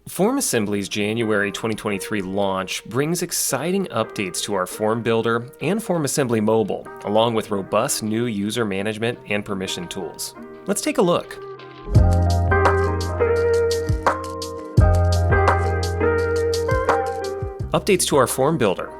FormAssembly's January 2023 launch brings exciting updates to our Form Builder and FormAssembly Mobile, along with robust new user management and permission tools. Let's take a look. Updates to our Form Builder.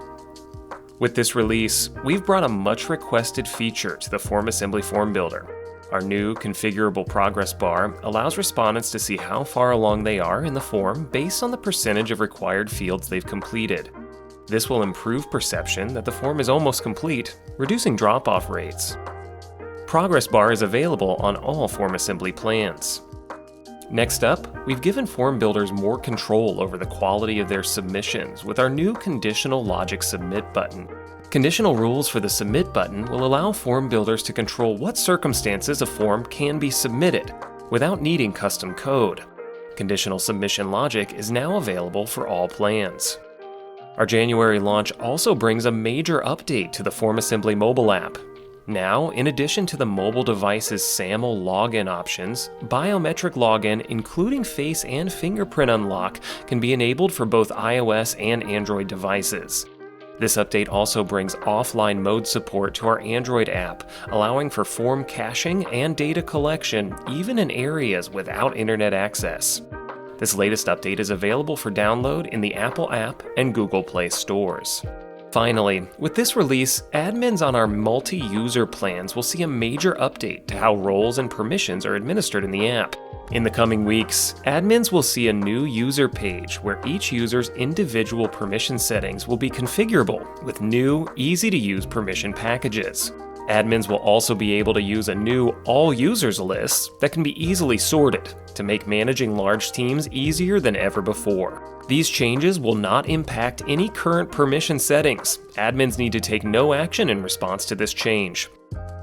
With this release, we've brought a much requested feature to the FormAssembly Form Builder. Our new configurable progress bar allows respondents to see how far along they are in the form based on the percentage of required fields they've completed. This will improve perception that the form is almost complete, reducing drop-off rates. Progress bar is available on all FormAssembly plans. Next up, we've given form builders more control over the quality of their submissions with our new conditional logic submit button. Conditional rules for the submit button will allow form builders to control what circumstances a form can be submitted without needing custom code. Conditional submission logic is now available for all plans. Our January launch also brings a major update to the FormAssembly mobile app. Now, in addition to the mobile device's SAML login options, biometric login, including face and fingerprint unlock, can be enabled for both iOS and Android devices. This update also brings offline mode support to our Android app, allowing for form caching and data collection even in areas without internet access. This latest update is available for download in the Apple app and Google Play stores. Finally, with this release, admins on our multi-user plans will see a major update to how roles and permissions are administered in the app. In the coming weeks, admins will see a new user page where each user's individual permission settings will be configurable with new, easy-to-use permission packages. Admins will also be able to use a new All Users list that can be easily sorted to make managing large teams easier than ever before. These changes will not impact any current permission settings. Admins need to take no action in response to this change.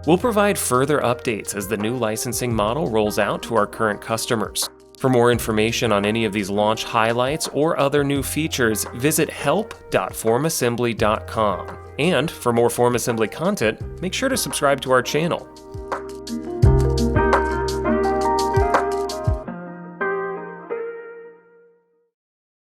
We'll provide further updates as the new licensing model rolls out to our current customers. For more information on any of these launch highlights or other new features, visit help.formassembly.com. And for more FormAssembly content, make sure to subscribe to our channel.